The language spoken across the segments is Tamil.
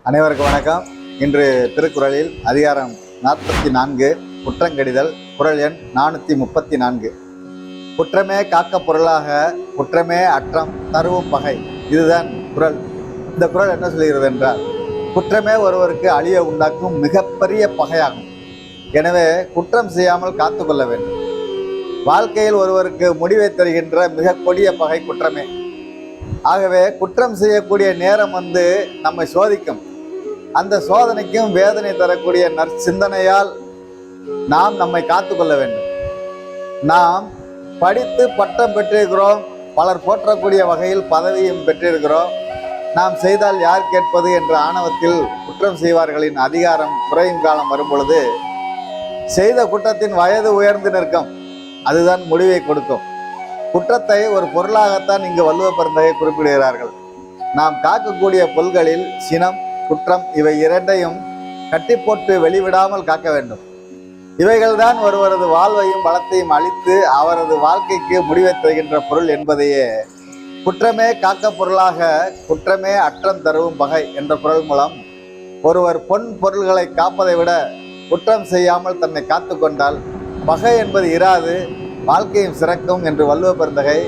அனைவருக்கும் வணக்கம். இன்று திருக்குறளில் அதிகாரம் 44 குற்றங்கடிதல், குறள் எண் 434. குற்றமே காக்க பொருளாக குற்றமே அற்றம் தருவும் பகை. இதுதான் குறள். இந்த குறள் என்ன சொல்கிறது என்றால், குற்றமே ஒருவருக்கு அழிய உண்டாக்கும் மிகப்பெரிய பகையாகும். எனவே குற்றம் செய்யாமல் காத்து கொள்ள வேண்டும். வாழ்க்கையில் ஒருவருக்கு முடிவை தருகின்ற மிக கொடிய பகை குற்றமே. ஆகவே குற்றம் செய்யக்கூடிய நேரம் நம்மை சோதிக்கும். அந்த சோதனைக்கும் வேதனை தரக்கூடிய நற்சிந்தனையால் நாம் நம்மை காத்து கொள்ள வேண்டும். நாம் படித்து பட்டம் பெற்றிருக்கிறோம், பலர் போற்றக்கூடிய வகையில் பதவியும் பெற்றிருக்கிறோம். நாம் செய்தால் யார் கேட்பது என்ற ஆணவத்தில் குற்றம் செய்வார்களின் அதிகாரம் குறையும் காலம் வரும்பொழுது செய்த குற்றத்தின் வயது உயர்ந்து நிற்கும். அதுதான் முடிவை கொடுக்கும். குற்றத்தை ஒரு பொருளாகத்தான் இங்கு வள்ளுவ பெருந்தகை குறிப்பிடுகிறார்கள். நாம் காக்கக்கூடிய பொருள்களில் சினம், குற்றம் இவை இரண்டையும் கட்டி போட்டு வெளிவிடாமல் காக்க வேண்டும். இவைகள்தான் ஒருவரது வாழ்வையும் வளத்தையும் அளித்து அவரது வாழ்க்கைக்கு முடிவை தருகின்ற பொருள் என்பதையே குற்றமே காக்க பொருளாக குற்றமே அற்றம் தருவும் பகை என்ற பொருள் மூலம் ஒருவர் பொன் பொருள்களை காப்பதை விட குற்றம் செய்யாமல் தன்னை காத்து கொண்டால் பகை என்பது இராது, வாழ்க்கையும் சிறக்கும் என்று வள்ளுவ பெருந்தகை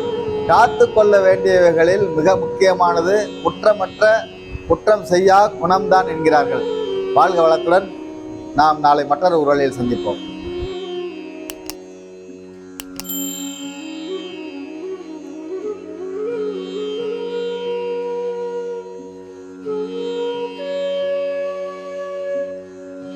காத்து கொள்ள வேண்டியவைகளில் மிக முக்கியமானது குற்றமற்ற குற்றம் செய்யா குணம்தான் என்கிறார்கள். வாழ்க வளத்துடன். நாம் நாளை மற்றொரு குறளில் சந்திப்போம்.